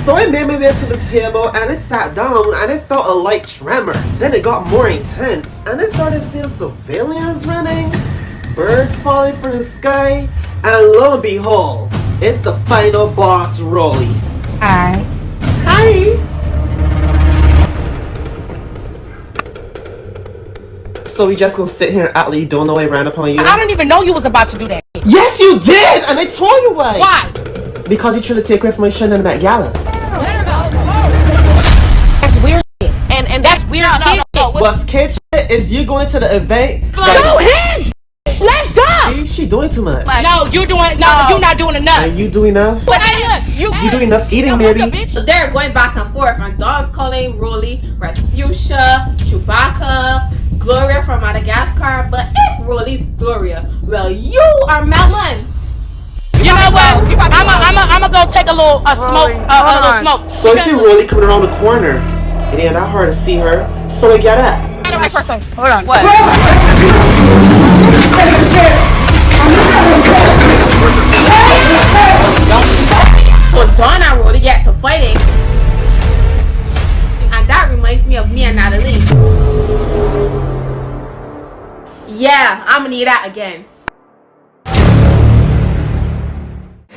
So I made my way to the table and I sat down and I felt a light tremor. Then it got more intense and I started seeing civilians running, birds falling from the sky, and lo and behold, it's the final boss, Rolly. Hi. Hi. So we just gonna sit here and act like you don't know I ran upon you? I don't even know you was about to do that. Yes, you did, and I told you why. Why? Because you trying to take away from my shit in the Met Gala. Let her go. That's weird shit. And that's weird shit. What's kid shit is you going to the event. No hands. Let's go. She doing too much. No, you're doing. No, you're not doing enough. Are you doing enough? What? You doing enough eating, maybe? So they're going back and forth, and Don's calling Rolly Rasputia, Chewbacca, Gloria from Madagascar. But if Rolly's Gloria, well, you are Melon. You know what? I'm gonna go take a little smoke. A little smoke. So I see Rolly coming around the corner. It ain't that hard to see her. So I get up. Hold on. What? So Dawn and Rolly get to fighting, and that reminds me of me and Natalie. Yeah, I'm gonna need that again.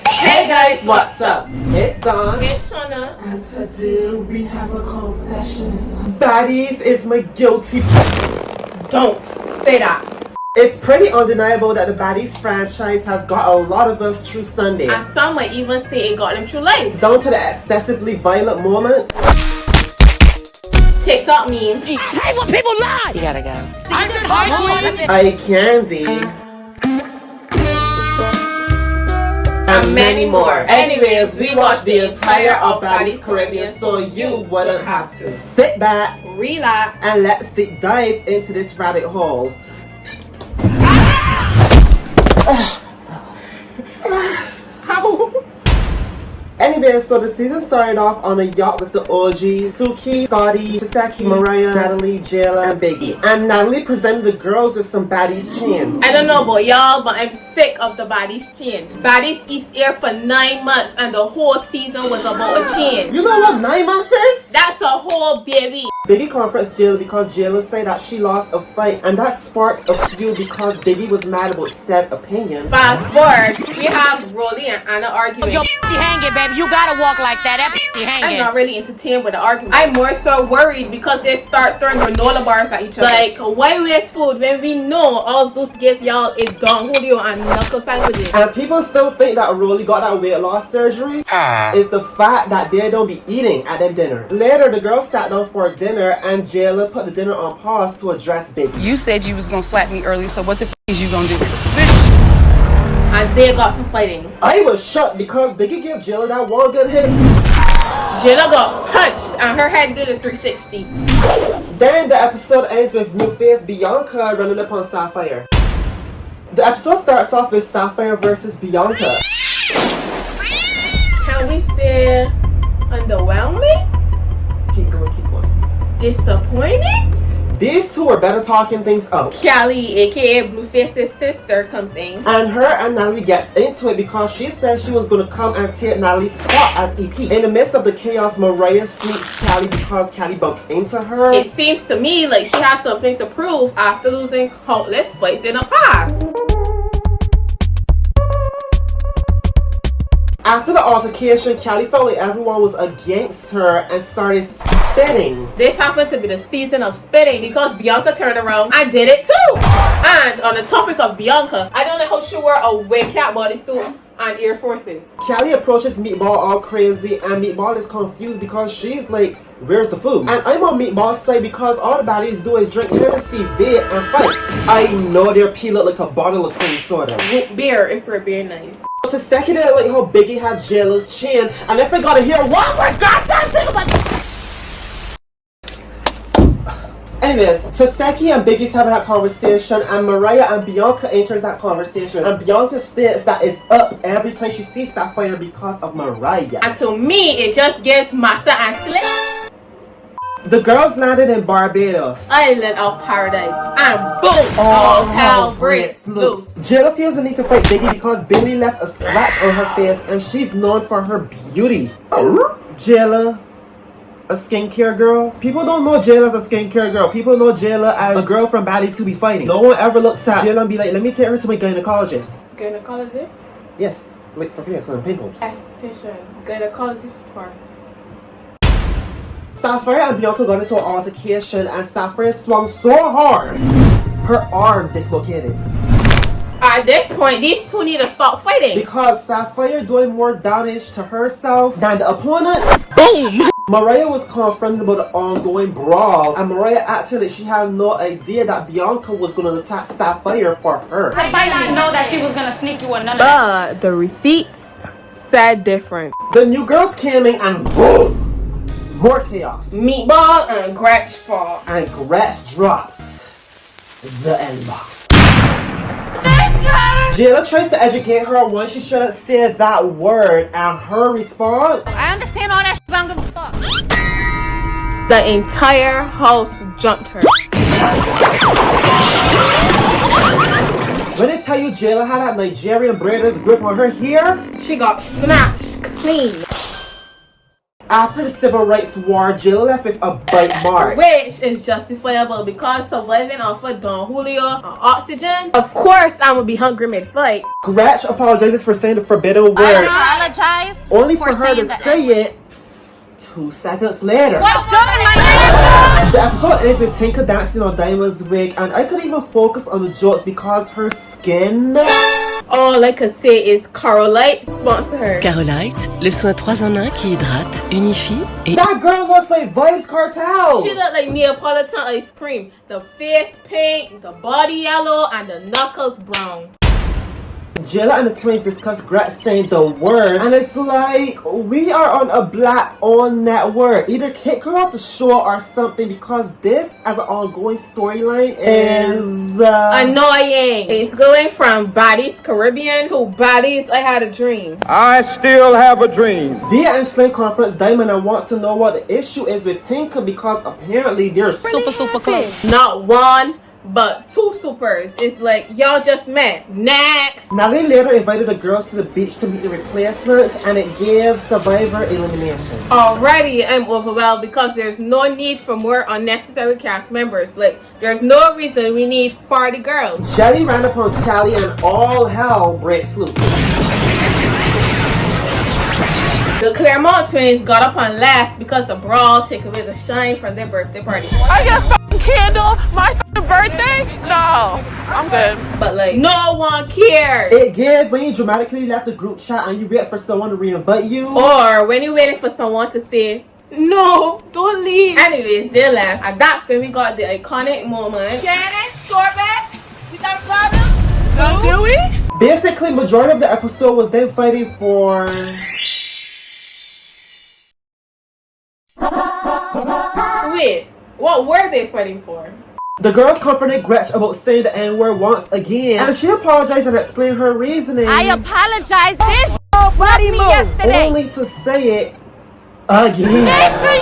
Hey guys, what's up? It's Dawn. It's Shauna. And today we have a confession. Baddies is my guilty. Don't say that. It's pretty undeniable that the Baddies franchise has got a lot of us through Sunday. And some might even say it got them through life. Down to the excessively violent moments. TikTok memes. I hate when people lie. You gotta go. I said hi, Queen. Eye candy. And many more. Anyways, we watched the entire of Baddies Caribbean, so you wouldn't have to. Sit back, Relax, and let's deep dive into this rabbit hole. How? Anyway, so the season started off on a yacht with the OGs, Suki, Scotty, Sasaki, Mariah, Natalie, Jayla, and Biggie. And Natalie presented the girls with some Baddies chins. I don't know about y'all, but I'm sick of the Baddies chins. Baddies East Air for 9 months, and the whole season was about a chin. You know what 9 months is? That's a whole baby. Biggie confronts Jayla because Jayla said that she lost a fight, and that sparked a feud because Biggie was mad about said opinion. Fast forward, we have Rolly and Anna arguing. Yo, hanging, baby. You gotta walk like that. That hanging. I'm not really entertained with the argument. I'm more so worried because they start throwing granola bars at each other. Like, why waste food when we know all Zeus give y'all is Don Julio and knuckle sandwiches? And people still think that Rolly got that weight loss surgery. It's the fact that they don't be eating at them dinners. Later, the girls sat down for dinner and Jayla put the dinner on pause to address Biggie. You said you was gonna slap me early, so what the is you gonna do? And they got to fighting. I was shocked because Biggie gave Jayla that one good hit. Jayla got punched and her head did a 360. Then the episode ends with new face Bianca running up on Sapphire. The episode starts off with Sapphire versus Bianca. Can we say underwhelming? Keep going, keep going. Disappointing? These two were better talking things out. Callie, aka Blueface's sister, comes in. And her and Natalie gets into it because she said she was going to come and take Natalie's spot as EP. In the midst of the chaos, Mariah sneaks Callie because Callie bumped into her. It seems to me like she has something to prove after losing countless fights in the past. After the altercation, Callie felt like everyone was against her and started spitting. This happened to be the season of spitting because Bianca turned around and did it too. And on the topic of Bianca, I don't like how she wore a wig cap bodysuit and Air Forces. Callie approaches Meatball all crazy and Meatball is confused because she's like, where's the food? And I'm on Meatball's side because all the baddies do is drink Hennessy, beer, and fight. I know their pee look like a bottle of cream soda. Root beer if we're being nice. To second it, like how Biggie had Jayla's chin, and if I gotta hear one more goddamn thing about Anyways, Taseki and Biggie's having that conversation, and Mariah and Bianca enters that conversation, and Bianca states that it's up every time she sees Sapphire because of Mariah. And to me, it just gives Massa and Slick. The girls landed in Barbados. Island of paradise. And boom! All hell breaks loose. Jilla feels the need to fight Biggie because Billy left a scratch on her face and she's known for her beauty. Jilla, a skincare girl? People don't know Jilla as a skincare girl. People know Jilla as a girl from Baddies who be fighting. No one ever looks at Jilla and be like, let me take her to my gynecologist. Gynecologist? Yes, like for face and pimples. Esthetician. Gynecologist for. Sapphire and Bianca got into an altercation and Sapphire swung so hard, her arm dislocated. At this point, these two need to stop fighting. Because Sapphire doing more damage to herself than the opponent. Boom! Mariah was confronted about the ongoing brawl and Mariah acted like she had no idea that Bianca was going to attack Sapphire for her. I might not know that she was gonna sneak you or none of that. But the receipts said different. The new girls came in and boom! More chaos. Meatball and Gretch fall. And Gretch drops the N-bomb. Jilla tries to educate her on why she shouldn't say that word, and her response, I understand all that shit, but I don't give a fuck. The entire house jumped her. when I tell you Jilla had that Nigerian braider's grip on her hair, She got snatched clean. after the Civil Rights War, Jilla left with a bite mark. Which is justifiable because surviving off of Don Julio and oxygen. Of course, I'm gonna be hungry mid-fight. Gretch apologizes for saying the forbidden word, I apologize. only for her saying to the say it 2 seconds later. What's good, my nigga? The episode ends with Tinka dancing on Diamond's wig, and I couldn't even focus on the jokes because her skin. All I could say is Carolite sponsor her. Carolite, le soin 3 en 1 qui hydrate, unifie et... That girl looks like Vibes Cartel. She looked like Neapolitan ice cream. The face pink, the body yellow, and the knuckles brown. Jilla and the twins discuss Gretch saying the word, and it's like, we are on a black-owned network. Either kick her off the show or something, because this, as an ongoing storyline, is annoying. It's going from Baddies Caribbean to Baddies I Had a Dream. I still have a dream. Dia and Slim confronts Diamond and wants to know what the issue is with Tinka because apparently they're Super close. Not one, but 2 supers. It's like y'all just met. Next. Natalie later invited the girls to the beach to meet the replacements, and it gave Survivor elimination. Already I'm overwhelmed because there's no need for more unnecessary cast members. Like, there's no reason we need 40 girls. Jelly ran upon Callie and all hell breaks loose. The Claremont twins got up and left because the brawl took away the shine from their birthday party. I get a fucking candle. My birthday? No, I'm good. But like, no one cared. It gave when you dramatically left the group chat and you wait for someone to reinvite you. Or when you waited for someone to say, no, don't leave. Anyways, they left. And that's when we got the iconic moment. Shannon, sorbet, we got a problem? No, do we? Basically, majority of the episode was them fighting for... Wait, what were they fighting for? The girls confronted Gretch about saying the N-word once again, and she apologized and explained her reasoning. I apologize. This struck me yesterday. Only to say it again.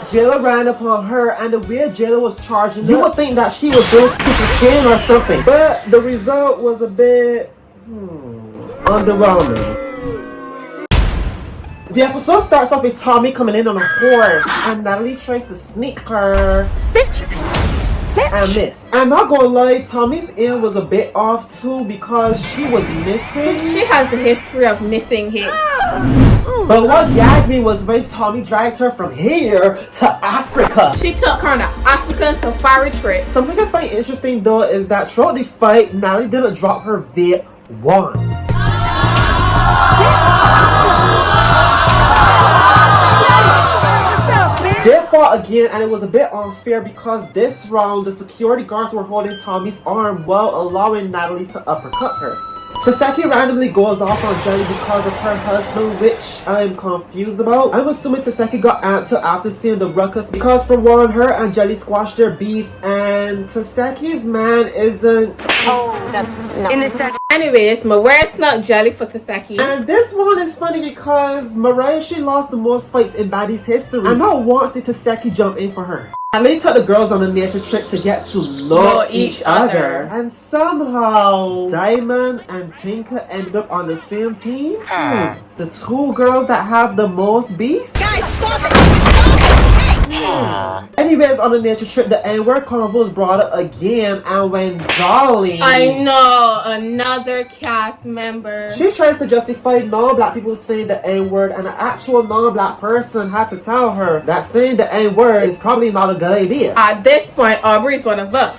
Jilla ran upon her, and the way Jilla was charging, you would think that she was doing Super Saiyan or something. But the result was a bit underwhelming. The episode starts off with Tommy coming in on a horse, and Natalie tries to sneak her. And miss. I'm not gonna lie, Tommy's aim was a bit off too because she was missing. She has a history of missing hits. But what gagged me was when Tommy dragged her from here to Africa. She took her on an African safari trip. Something I find interesting though is that throughout the fight, Natalie didn't drop her vape once. They fought again, and it was a bit unfair because this round the security guards were holding Tommy's arm while allowing Natalie to uppercut her. Taseki randomly goes off on Jelly because of her husband, which I'm confused about. I'm assuming Taseki got amped up after seeing the ruckus because for one, her and Jelly squashed their beef, and Taseki's man isn't... Oh, that's no. In the second. Anyways, Mariah snuck Jelly for Taseki. And this one is funny because Mariah, she lost the most fights in Baddies history, and not once did Taseki jump in for her. Natalie took the girls on a nature trip to get to know each other. And somehow, Diamond and Tinka ended up on the same team. The two girls that have the most beef. Guys, stop it! Anyways, on the nature trip, the N-word convo was brought up again, and when Dolly... I know, another cast member. She tries to justify non-black people saying the N-word, and an actual non-black person had to tell her that saying the N-word is probably not a good idea. At this point, Aubrey's one of us.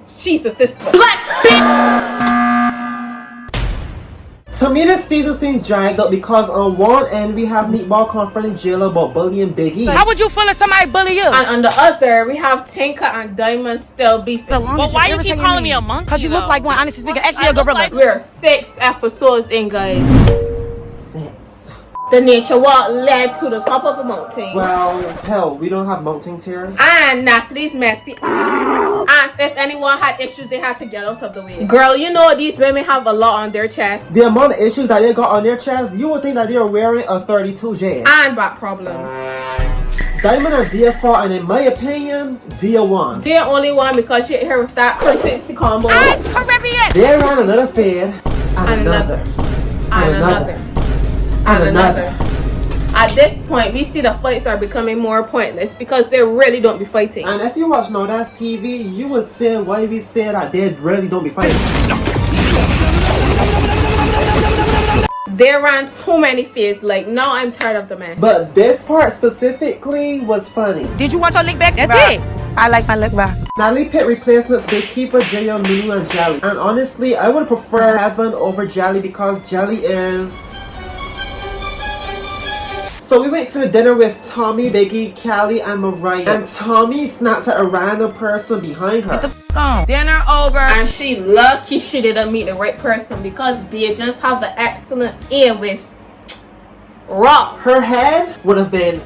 She's a sister. Black bitch! To me, this season seems dragged up because on one end, we have Meatball confronting Jayla about bullying Biggie. How would you feel if somebody bully you? And on the other, we have Tinka and Diamond still beefing. But why you keep calling me a monkey? Because you look like one, honestly speaking. Actually, a gorilla. We're 6 episodes in, guys. 6. The nature walk led to the top of a mountain. Well, hell, we don't have mountains here. And Natalie's messy asked if anyone had issues they had to get out of the way. Girl, you know these women have a lot on their chest. The amount of issues that they got on their chest, you would think that they are wearing a 32J. And back problems. Diamond and Dia fought, and in my opinion, Dia won. Dia only won because she hit her with that 360 combo. Caribbean! They ran another fade, and another. And another. At this point, we see the fights are becoming more pointless because they really don't be fighting. And if you watch Now That's TV, you would say why we say that they really don't be fighting. They ran too many fades. Like, now I'm tired of the man. But this part specifically was funny. Did you want your lick back? That's it. I like my lick back. Natalie picked replacements Big Keeper, J.O., Nunu, and Jelly. And honestly, I would prefer Heaven over Jelly because Jelly is... So we went to the dinner with Tommy, Biggie, Callie, and Mariah. And Tommy snapped at a random person behind her. Get the f*** on. Dinner over. And she lucky she didn't meet the right person because Bajans have the excellent aim with rock. Her head would have been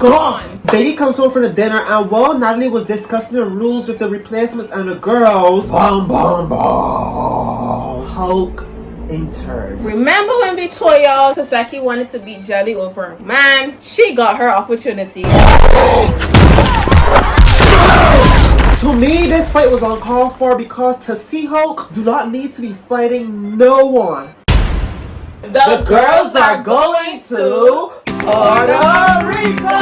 gone. Biggie comes home for the dinner, and while Natalie was discussing the rules with the replacements and the girls, Hulk entered. Remember when we told y'all Sasaki wanted to beat Jelly over a man? She got her opportunity. To me, this fight was uncalled for because to see Hulk do not need to be fighting no one. The girls are going to Puerto Rico!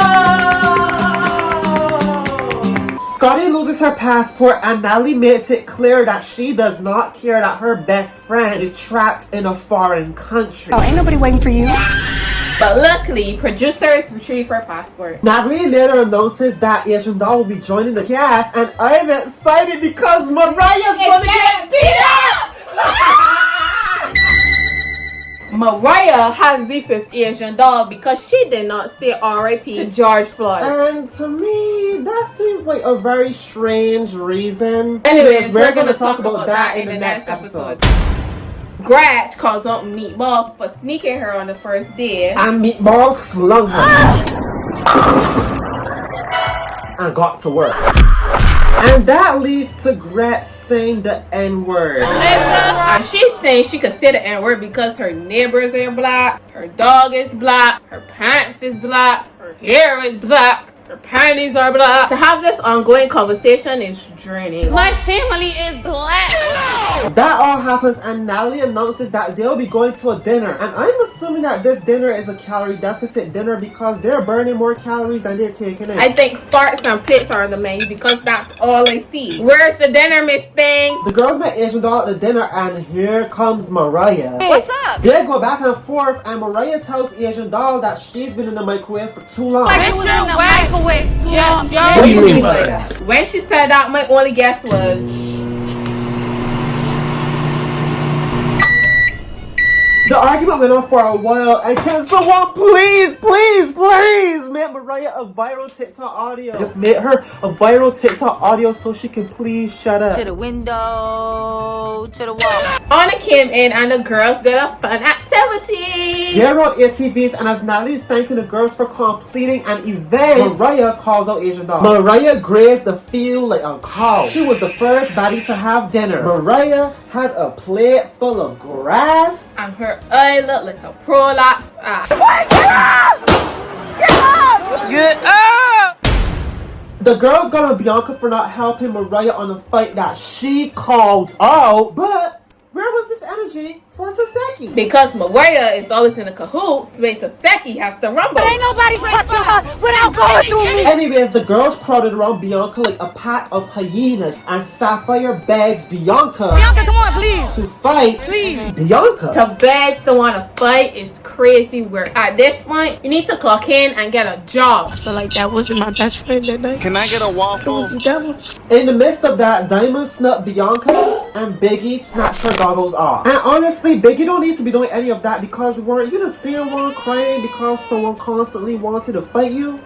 Scotty loses her passport, and Natalie makes it clear that she does not care that her best friend is trapped in a foreign country. Oh, ain't nobody waiting for you. But luckily, producers retrieve her passport. Natalie later announces that Asian Doll will be joining the cast, and I'm excited because Mariah's gonna get beat up! Mariah has beef with Asian Doll because she did not say R.I.P. to George Floyd. And to me, that seems like a very strange reason. Anyways, we're gonna talk about that in the next episode. Gratch calls out Meatball for sneaking her on the first day. And Meatball slung her. And got to work. And that leads to Gretch saying the N-word. And she's saying she could say the N-word because her neighbors are black, her dog is black, her pants is black, her hair is black, her panties are black. To have this ongoing conversation is draining. My family is black. That all happens, and Natalie announces that they'll be going to a dinner. And I'm assuming that this dinner is a calorie deficit dinner because they're burning more calories than they're taking in. I think farts and plates are on the menu because that's all I see. Where's the dinner, Miss Thing? The girls met Asian Doll at the dinner, and here comes Mariah. What's up? They go back and forth, and Mariah tells Asian Doll that she's been in the microwave for too long. Like it was in the microwave. What do you mean by that? When she said that, my only guess was... The argument went on for a while, and can someone please make Mariah a viral TikTok audio? Just make her a viral TikTok audio so she can please shut up. To the window, to the wall. Anna came in and the girls did a fun activity. They rode ATVs, and as Natalie's thanking the girls for completing an event, Mariah calls out Asian Doll. Mariah grazed the field like a cow. She was the first baddie to have dinner. Mariah had a plate full of grass. And her eye looked like a prolapse eye. Get up! The girls got on Bianca for not helping Mariah on a fight that she called out, but where was this energy for Taseki? Because Mariah is always in the cahoots, when Taseki has to rumble. Ain't nobody touching her without going through me. Anyways, the girls crowded around Bianca like a pack of hyenas, and Sapphire begs Bianca Come on, please. to fight Bianca. To beg someone to fight is crazy work. At this point, you need to clock in and get a job. I feel like that wasn't my best friend that night. Can I get a waffle? It was the devil. In the midst of that, Diamond snubbed Bianca and Biggie snatched her goggles off. And honestly, Biggie don't need to be doing any of that, because weren't you the same one crying because someone constantly wanted to fight you?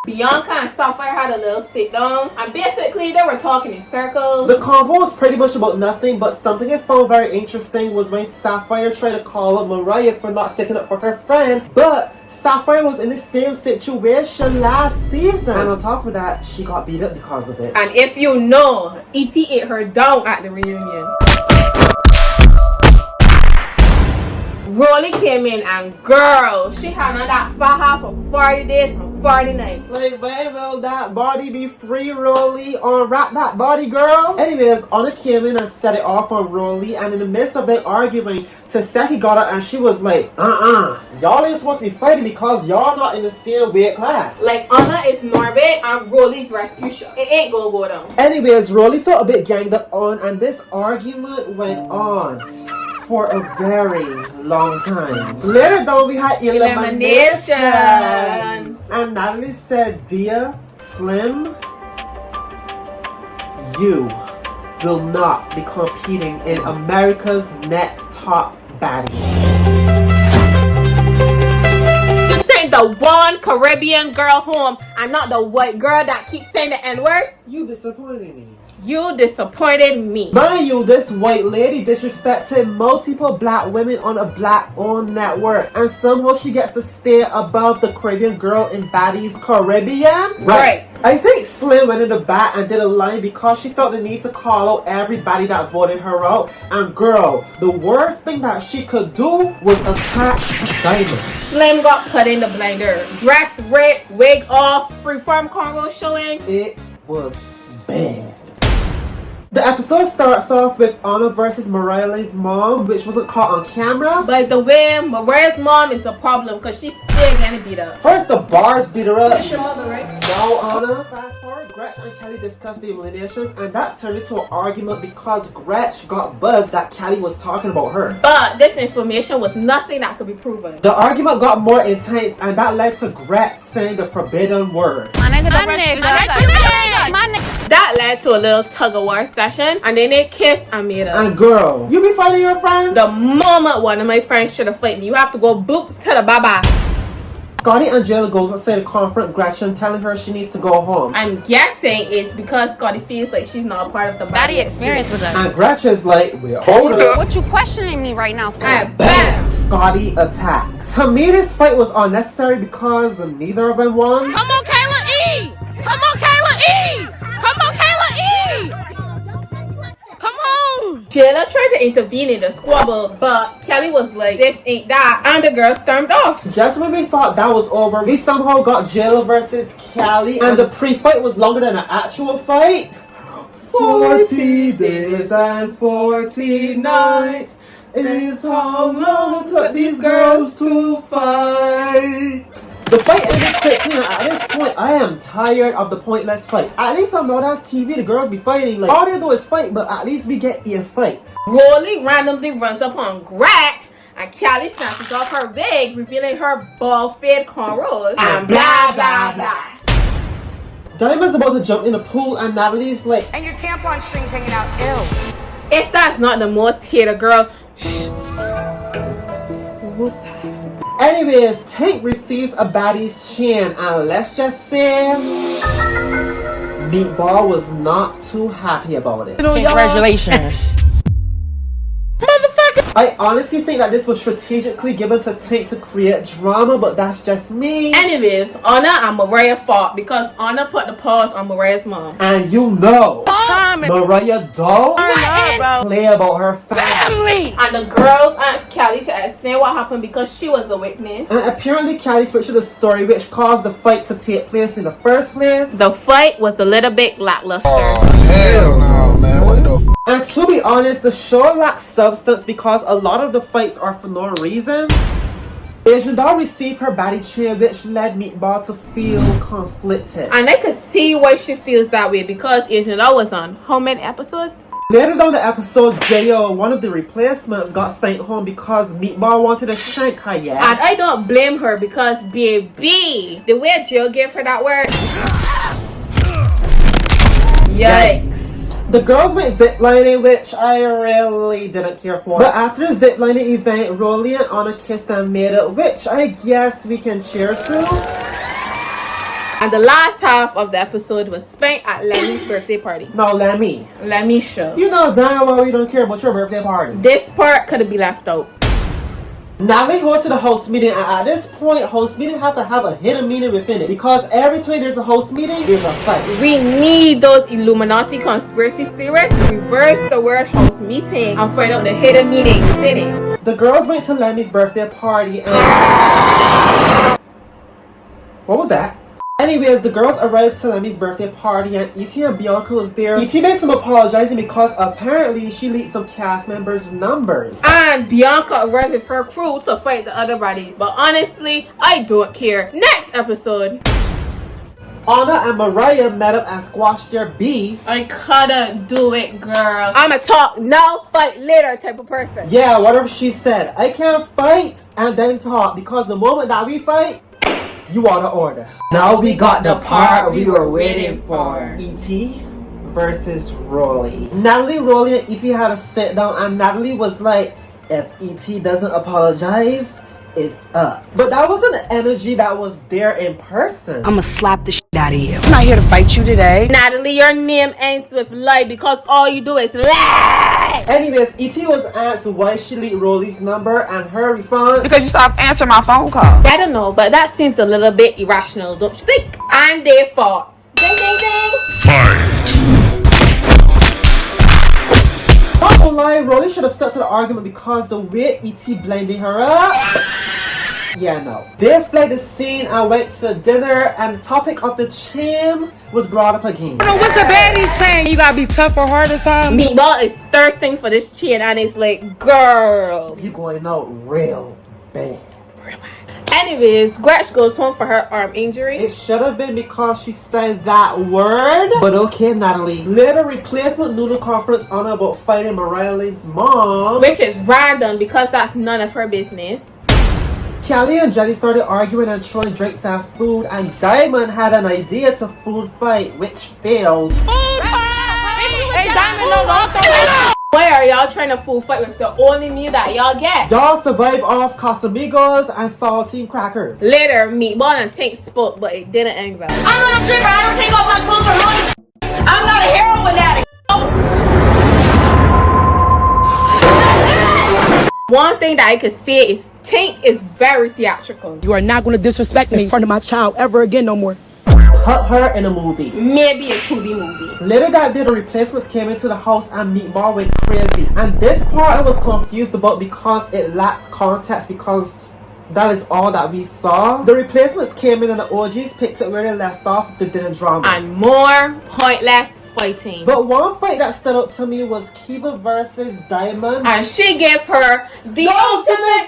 Bianca and Sapphire had a little sit down, and basically they were talking in circles. The convo was pretty much about nothing, but something I found very interesting was when Sapphire tried to call out Mariah for not sticking up for her friend, but Sapphire was in the same situation last season, and on top of that, she got beat up because of it. And if you know, E.T. ate her down at the reunion. Rolly came in, and girl, she had on that faja for 40 days and 40 nights. Like, when will that body be free, Rolly? Unwrap that body, girl. Anyways, Anna came in and set it off on Rolly, and in the midst of them arguing, Taseki got up and she was like, y'all ain't supposed to be fighting because y'all not in the same weight class. Like, Anna is Norbit and Rolly's rescue shot. It ain't gonna go down. Anyways, Rolly felt a bit ganged up on, and this argument went on for a very long time. Later down, we had Elimination. And Natalie said, "Dear Slim, you will not be competing in America's Next Top Baddie." You sent the one Caribbean girl home and not the white girl that keeps saying the N-word? You disappointed me. You disappointed me. Mind you, this white lady disrespected multiple black women on a black-owned network, and somehow she gets to stay above the Caribbean girl in Baddies Caribbean. Right. I think Slim went in the back and did a line because she felt the need to call out everybody that voted her out. And girl, the worst thing that she could do was attack Diamond. Slim got put in the blender. Dress red, wig off, freeform cornrow showing. It was bad. The episode starts off with Anna versus Mariah's mom, which wasn't caught on camera. By the way, Mariah's mom is the problem because she's still getting beat up. First, the bars beat her up. That's your mother, right? Now, Anna. Fast forward, Gretch and Kelly discussed the eliminations, and that turned into an argument because Gretch got buzzed that Kelly was talking about her. But this information was nothing that could be proven. The argument got more intense, and that led to Gretch saying the forbidden word. That led to a little tug-of-war session, and then they kissed and made up. And girl, you be fighting your friends? The moment one of my friends should have fight me, you have to go boots to the baba. Scotty and Jayla goes outside to confront Gretchen, telling her she needs to go home. I'm guessing it's because Scotty feels like she's not a part of the Baddie experience with us. And Gretchen's like, wait, hold up. What you questioning me right now for? And bam! Scotty attacks. To me, this fight was unnecessary because neither of them won. Come on, Kayla E! Come on, Kayla E! Come on, Kayla E! Come on! Jayla tried to intervene in the squabble, but Kelly was like, this ain't that, and the girl stormed off. Just when we thought that was over, we somehow got Jayla versus Kelly, and the pre-fight was longer than the actual fight. 40 days and 40 nights is how long it took these girls to fight. The fight ended quickly, and at this point, I am tired of the pointless fights. At least on Mountaintop TV, the girls be fighting. Like, all they do is fight, but at least we get a fight. Rolly randomly runs up on Gretch, and Kelly snatches off her wig, revealing her bald-fade cornrows, and blah, blah, blah. Diamond's about to jump in the pool, and Natalie's like, And your tampon string's hanging out. Ew. If that's not the most hated girl, shh. anyways, Tank receives a baddie's chin, and let's just say Meatball was not too happy about it. Congratulations. Motherfucker! I honestly think that this was strategically given to Tank to create drama, but that's just me. Anyways, Anna and Mariah fought because Anna put the pause on Mariah's mom. And you know, Mariah don't play about her family. And the girls asked Kelly to explain what happened because she was the witness. And apparently Kelly switched the story which caused the fight to take place in the first place. The fight was a little bit lackluster. Hell no, man. What the f? And to be honest, the show lacks substance because a lot of the fights are for no reason. Asian Doll received her baddie chain, which led Meatball to feel conflicted. And I could see why she feels that way because Asian Doll was on how many episodes? Later down the episode, J.O., one of the replacements, got sent home because Meatball wanted to shank her, yeah? And I don't blame her because, baby, the way Jill gave her that word. Yikes. The girls went ziplining, which I really didn't care for. But after the ziplining event, Rolly and Anna kissed and made it, which I guess we can cheers to. And the last half of the episode was spent at Lemmy's birthday party. Now, Lemmy. Lemmy show. You know damn well we don't care about your birthday party. This part could have been left out. Natalie hosted a host meeting, and at this point, host meeting have to have a hidden meaning within it. Because every time there's a host meeting, there's a fight. We need those Illuminati conspiracy theorists to reverse the word host meeting and find out the hidden meaning within it. The girls went to Lemmy's birthday party and... What was that? Anyways, the girls arrived to Lemmy's birthday party and E.T. and Bianca was there. E.T. made some apologizing because apparently she leaked some cast members' numbers. And Bianca arrived with her crew to fight the other baddies. But honestly, I don't care. Next episode. Anna and Mariah met up and squashed their beef. I couldn't do it, girl. I'm a talk now, fight later type of person. Yeah, whatever she said. I can't fight and then talk because the moment that we fight, you are the order. Now we got the part we were waiting for. E.T. versus Rolly. Natalie, Rolly, and E.T. had a sit down and Natalie was like, if E.T. doesn't apologize, it's up. But that wasn't the energy that was there in person. I'ma slap the shit out of you. I'm not here to fight you today. Natalie, your name ends with lie because all you do is lie. Anyways, E.T. was asked why she leaked Rolly's number and her response, Because you stopped answering my phone call. I don't know, but that seems a little bit irrational, don't you think? And they fought. Ding, ding, ding. not gonna lie, Rolly should have stuck to the argument because the way E.T. blending her up. Yeah, no. They fled the scene and went to dinner, and the topic of the chain was brought up again. What's the baddie saying? You gotta be tough or hard or something? Meatball is thirsting for this chain and it's like, girl. You going out real bad. Anyways, Gretch goes home for her arm injury. It should have been because she said that word. But okay, Natalie. Later, replacement noodle conference on about fighting Mariah Lane's mom. Which is random because that's none of her business. Kelly and Jelly started arguing and throwing drinks and food, and Diamond had an idea to food fight, which failed. Hey, Diamond, no. Why are y'all trying to food fight with the only meal that y'all get? Y'all survived off Casamigos and saltine crackers. Later, Meatball and Tank spoke, but it didn't end well. I'm not a stripper. I don't take off my clothes for money. I'm not a heroin addict. One thing that I could say is Tank is very theatrical. You are not going to disrespect me in front of my child ever again no more. Put her in a movie. Maybe a 2D movie. Later that day, the replacements came into the house and Meatball went crazy. And this part I was confused about because it lacked context, because that is all that we saw. The replacements came in and the OGs picked it where they left off with the dinner drama. And more pointless fighting. But one fight that stood out to me was Kiva versus Diamond. And she gave her the ultimate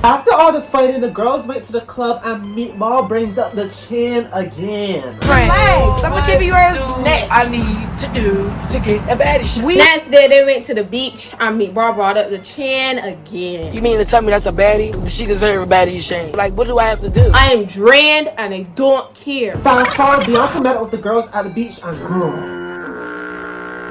After all the fighting, the girls went to the club and Meatball brings up the chain again. Relax, I'm gonna give you yours next. I need to do to get a baddie shot. Next day they went to the beach and Meatball brought up the chain again. You mean to tell me that's a baddie? She deserves a baddie shame. Like, what do I have to do? I am drained and I don't care. Fast forward, Bianca met up with the girls at the beach and girl.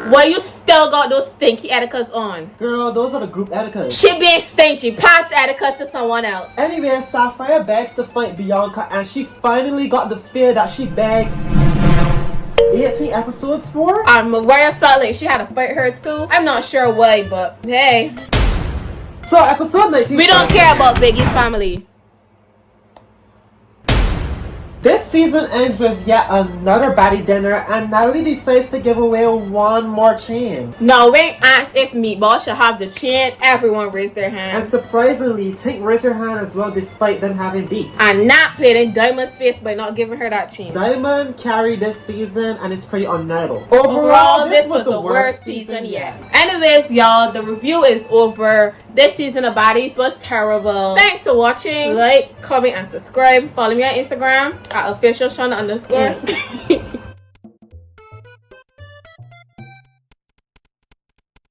Well, you still got those stinky etiquettes on. Girl, those are the group etiquettes. She being stingy. Pass the etiquette to someone else. Anyway, Sapphire begs to fight Bianca and she finally got the fear that she begged 18 episodes for? And Mariah felt like she had to fight her too. I'm not sure why, but hey. So episode 19. We don't care about Biggie's family. This season ends with yet another baddie dinner, and Natalie decides to give away one more chain. No, Wayne asked if Meatball should have the chain. Everyone raised their hand. And surprisingly, Tink raised her hand as well, despite them having beef. And Nat played in Diamond's face by not giving her that chain. Diamond carried this season, and it's pretty undeniable. Overall, This was the worst season yet. Anyways, y'all, the review is over. This season of Baddies was terrible. Thanks for watching. Like, comment, and subscribe. Follow me on Instagram at official Shonda_.